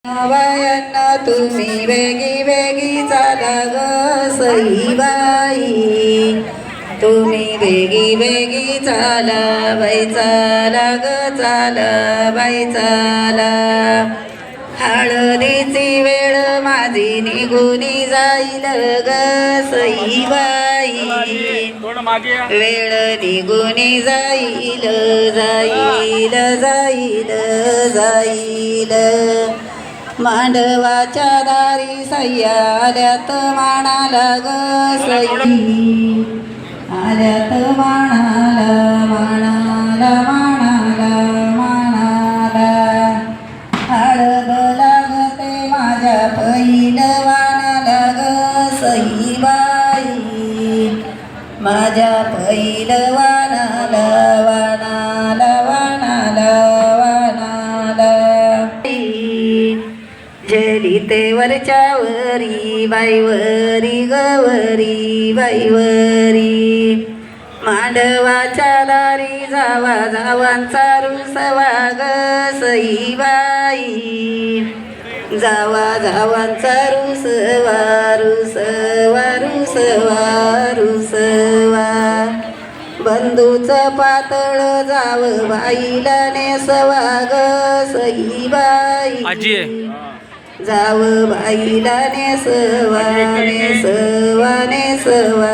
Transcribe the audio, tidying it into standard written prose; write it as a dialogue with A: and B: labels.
A: बायांना तुम्ही वेगी वेगी चाला ग सईबाई, तुम्ही वेगी वेगी चाला बाई, चाला ग चाला बाई चाला. हळदीची वेळ माझी निघूनी जाईल ग सईबाई, वेळ निघूनी जाईल जाईल जाईल जाईल. मांडवाच्या दारी सह्या आल्यात मानाला ग सई, आल्यात मानाला मानाला मानाला मानाला. हळद लागते माझ्या पैलवानाला ग सईबाई, माझ्या पैलवानाला वानाला वानाला वानाला. जलिते वरच्या वरी बाईवरी गवरी बाईवरी, मांडवाच्या दारी जावा जावांचा रुसवा ग सईबाई, जावा जावांचा रुसवा रुसवा रुसवा रुसवा. बंधूचं पातळ जाव बाईला नेसवा ग सईबाई, जाव बाईला नेसवा नेसवा नेसवा.